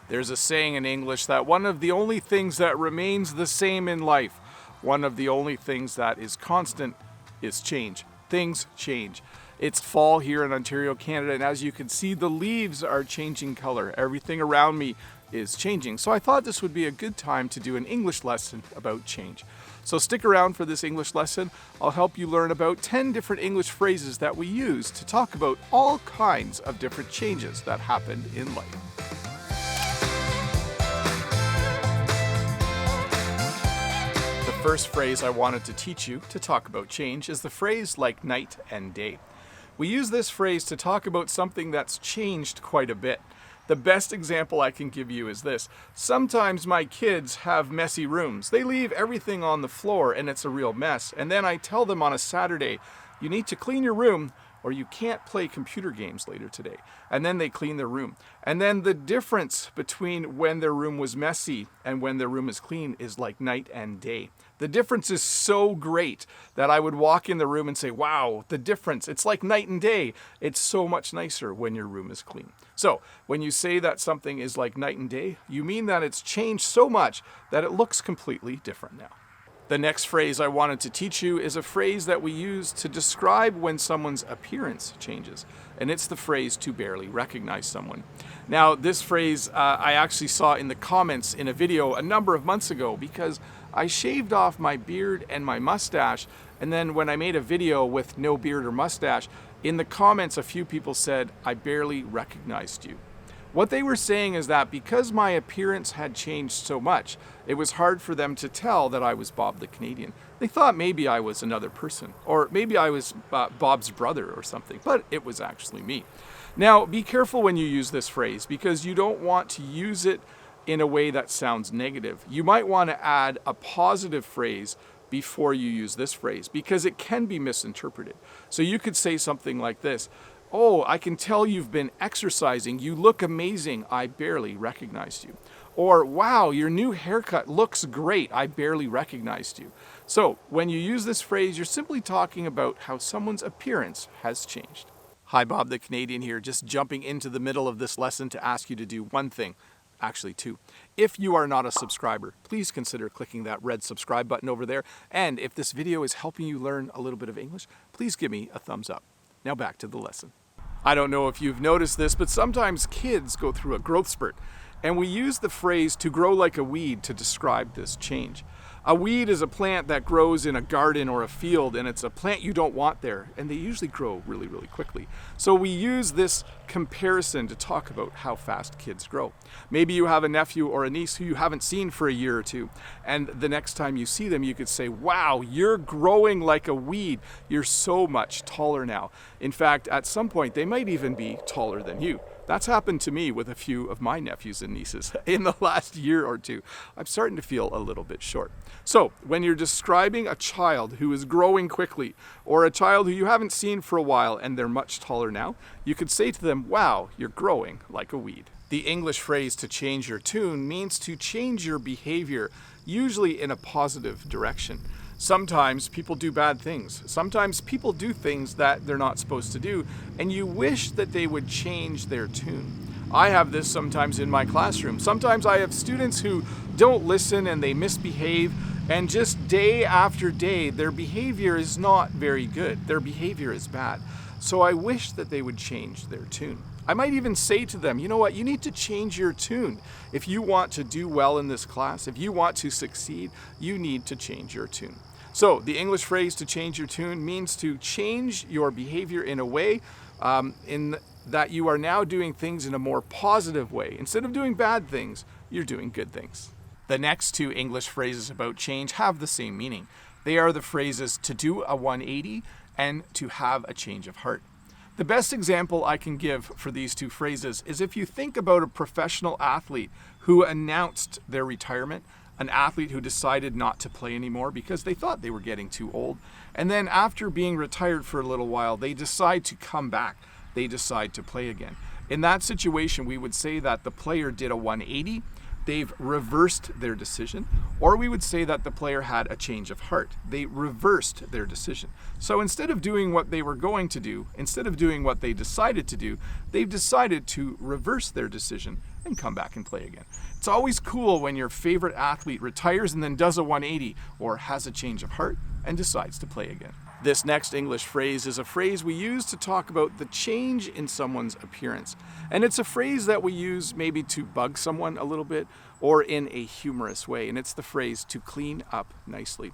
There's a saying in English that one of the only things that remains the same in life, one of the only things that is constant, is change. Things change. It's fall here in Ontario, Canada, and as you can see, the leaves are changing color. Everything around me is changing. So I thought this would be a good time to do an English lesson about change. So stick around for this English lesson. I'll help you learn about 10 different English phrases that we use to talk about all kinds of different changes that happened in life. The first phrase I wanted to teach you to talk about change is the phrase like night and day. We use this phrase to talk about something that's changed quite a bit. The best example I can give you is this. Sometimes my kids have messy rooms. They leave everything on the floor and it's a real mess. And then I tell them on a Saturday, you need to clean your room or you can't play computer games later today. And then they clean their room. And then the difference between when their room was messy and when their room is clean is like night and day. The difference is so great that I would walk in the room and say, wow, the difference, it's like night and day. It's so much nicer when your room is clean. So when you say that something is like night and day, you mean that it's changed so much that it looks completely different now. The next phrase I wanted to teach you is a phrase that we use to describe when someone's appearance changes. And it's the phrase to barely recognize someone. Now, this phrase I actually saw in the comments in a video a number of months ago because I shaved off my beard and my mustache. And then when I made a video with no beard or mustache, in the comments a few people said, I barely recognized you. What they were saying is that because my appearance had changed so much, it was hard for them to tell that I was Bob the Canadian. They thought maybe I was another person, or maybe I was Bob's brother or something, but it was actually me. Now, be careful when you use this phrase because you don't want to use it in a way that sounds negative. You might want to add a positive phrase before you use this phrase because it can be misinterpreted. So you could say something like this. Oh, I can tell you've been exercising. You look amazing. I barely recognized you. Or, wow, your new haircut looks great. I barely recognized you. So when you use this phrase, you're simply talking about how someone's appearance has changed. Hi, Bob the Canadian here, just jumping into the middle of this lesson to ask you to do one thing. Actually, two. If you are not a subscriber, please consider clicking that red subscribe button over there. And if this video is helping you learn a little bit of English, please give me a thumbs up. Now back to the lesson. I don't know if you've noticed this, but sometimes kids go through a growth spurt, and we use the phrase to grow like a weed to describe this change. A weed is a plant that grows in a garden or a field, and it's a plant you don't want there, and they usually grow really, really quickly. So we use this comparison to talk about how fast kids grow. Maybe you have a nephew or a niece who you haven't seen for a year or two, and the next time you see them, you could say, wow, you're growing like a weed. You're so much taller now. In fact, at some point, they might even be taller than you. That's happened to me with a few of my nephews and nieces in the last year or two. I'm starting to feel a little bit short. So when you're describing a child who is growing quickly or a child who you haven't seen for a while and they're much taller now, you could say to them, wow, you're growing like a weed. The English phrase to change your tune means to change your behavior, usually in a positive direction. Sometimes people do bad things. Sometimes people do things that they're not supposed to do, and you wish that they would change their tune. I have this sometimes in my classroom. Sometimes I have students who don't listen and they misbehave, and just day after day, their behavior is not very good. Their behavior is bad. So I wish that they would change their tune. I might even say to them, you know what, you need to change your tune. If you want to do well in this class, if you want to succeed, you need to change your tune. So the English phrase to change your tune means to change your behavior in a way in that you are now doing things in a more positive way. Instead of doing bad things, you're doing good things. The next two English phrases about change have the same meaning. They are the phrases to do a 180 and to have a change of heart. The best example I can give for these two phrases is if you think about a professional athlete who announced their retirement, an athlete who decided not to play anymore because they thought they were getting too old. And then after being retired for a little while, they decide to come back. They decide to play again. In that situation, we would say that the player did a 180. They've reversed their decision. Or we would say that the player had a change of heart. They reversed their decision. So instead of doing what they were going to do, instead of doing what they decided to do, they've decided to reverse their decision and come back and play again. It's always cool when your favorite athlete retires and then does a 180 or has a change of heart and decides to play again. This next English phrase is a phrase we use to talk about the change in someone's appearance. And it's a phrase that we use maybe to bug someone a little bit or in a humorous way. And it's the phrase to clean up nicely.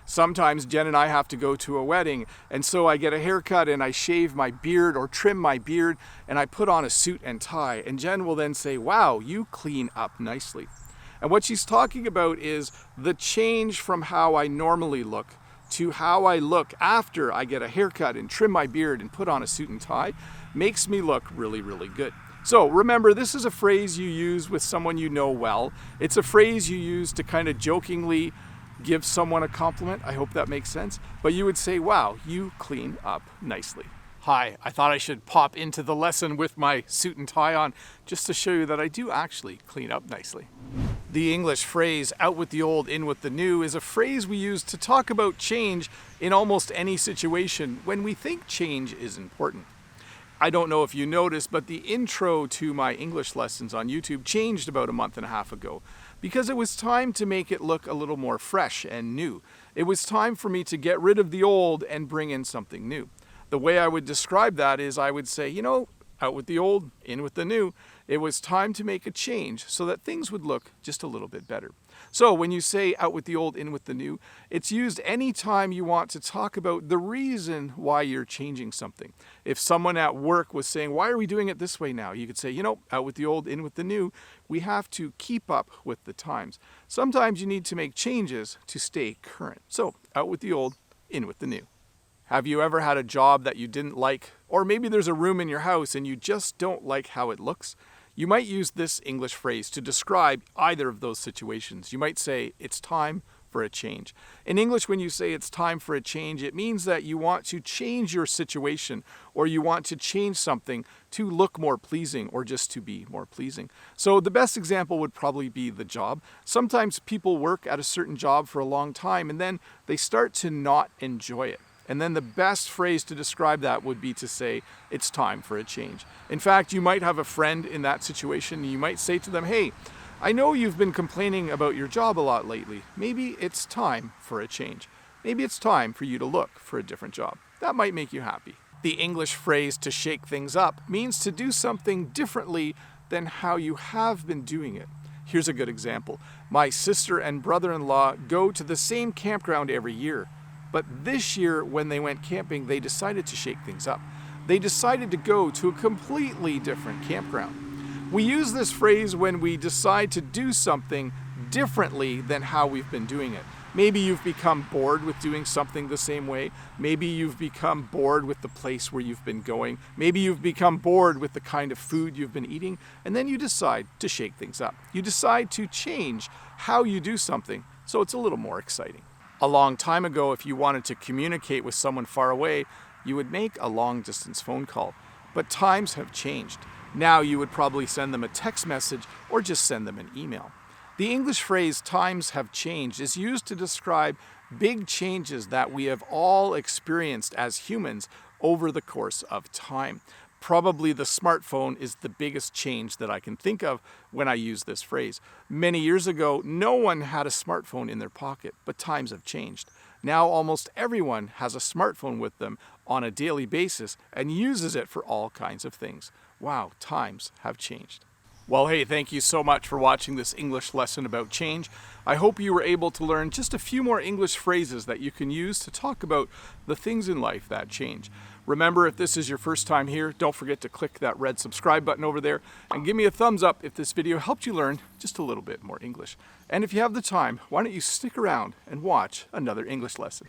Sometimes Jen and I have to go to a wedding, and so I get a haircut and I shave my beard or trim my beard and I put on a suit and tie. And Jen will then say, "Wow, you clean up nicely." And what she's talking about is the change from how I normally look to how I look after I get a haircut and trim my beard and put on a suit and tie makes me look really, really good. So remember, this is a phrase you use with someone you know well. It's a phrase you use to kind of jokingly give someone a compliment. I hope that makes sense. But you would say, "Wow, you clean up nicely." Hi, I thought I should pop into the lesson with my suit and tie on just to show you that I do actually clean up nicely. The English phrase, "out with the old, in with the new," is a phrase we use to talk about change in almost any situation when we think change is important. I don't know if you noticed, but the intro to my English lessons on YouTube changed about a month and a half ago because it was time to make it look a little more fresh and new. It was time for me to get rid of the old and bring in something new. The way I would describe that is I would say, out with the old, in with the new. It was time to make a change so that things would look just a little bit better. So when you say out with the old, in with the new, it's used anytime you want to talk about the reason why you're changing something. If someone at work was saying, "Why are we doing it this way now?" You could say, out with the old, in with the new. We have to keep up with the times. Sometimes you need to make changes to stay current. So out with the old, in with the new. Have you ever had a job that you didn't like? Or maybe there's a room in your house and you just don't like how it looks? You might use this English phrase to describe either of those situations. You might say, "It's time for a change." In English, when you say it's time for a change, it means that you want to change your situation or you want to change something to look more pleasing or just to be more pleasing. So the best example would probably be the job. Sometimes people work at a certain job for a long time and then they start to not enjoy it. And then the best phrase to describe that would be to say, "It's time for a change." In fact, you might have a friend in that situation and you might say to them, "Hey, I know you've been complaining about your job a lot lately. Maybe it's time for a change. Maybe it's time for you to look for a different job." That might make you happy. The English phrase to shake things up means to do something differently than how you have been doing it. Here's a good example. My sister and brother-in-law go to the same campground every year. But this year, when they went camping, they decided to shake things up. They decided to go to a completely different campground. We use this phrase when we decide to do something differently than how we've been doing it. Maybe you've become bored with doing something the same way. Maybe you've become bored with the place where you've been going. Maybe you've become bored with the kind of food you've been eating. And then you decide to shake things up. You decide to change how you do something so it's a little more exciting. A long time ago, if you wanted to communicate with someone far away, you would make a long-distance phone call. But times have changed. Now you would probably send them a text message or just send them an email. The English phrase "times have changed" is used to describe big changes that we have all experienced as humans over the course of time. Probably the smartphone is the biggest change that I can think of when I use this phrase. Many years ago, no one had a smartphone in their pocket, but times have changed. Now almost everyone has a smartphone with them on a daily basis and uses it for all kinds of things. Wow, times have changed. Well, hey, thank you so much for watching this English lesson about change. I hope you were able to learn just a few more English phrases that you can use to talk about the things in life that change. Remember, if this is your first time here, don't forget to click that red subscribe button over there and give me a thumbs up if this video helped you learn just a little bit more English. And if you have the time, why don't you stick around and watch another English lesson?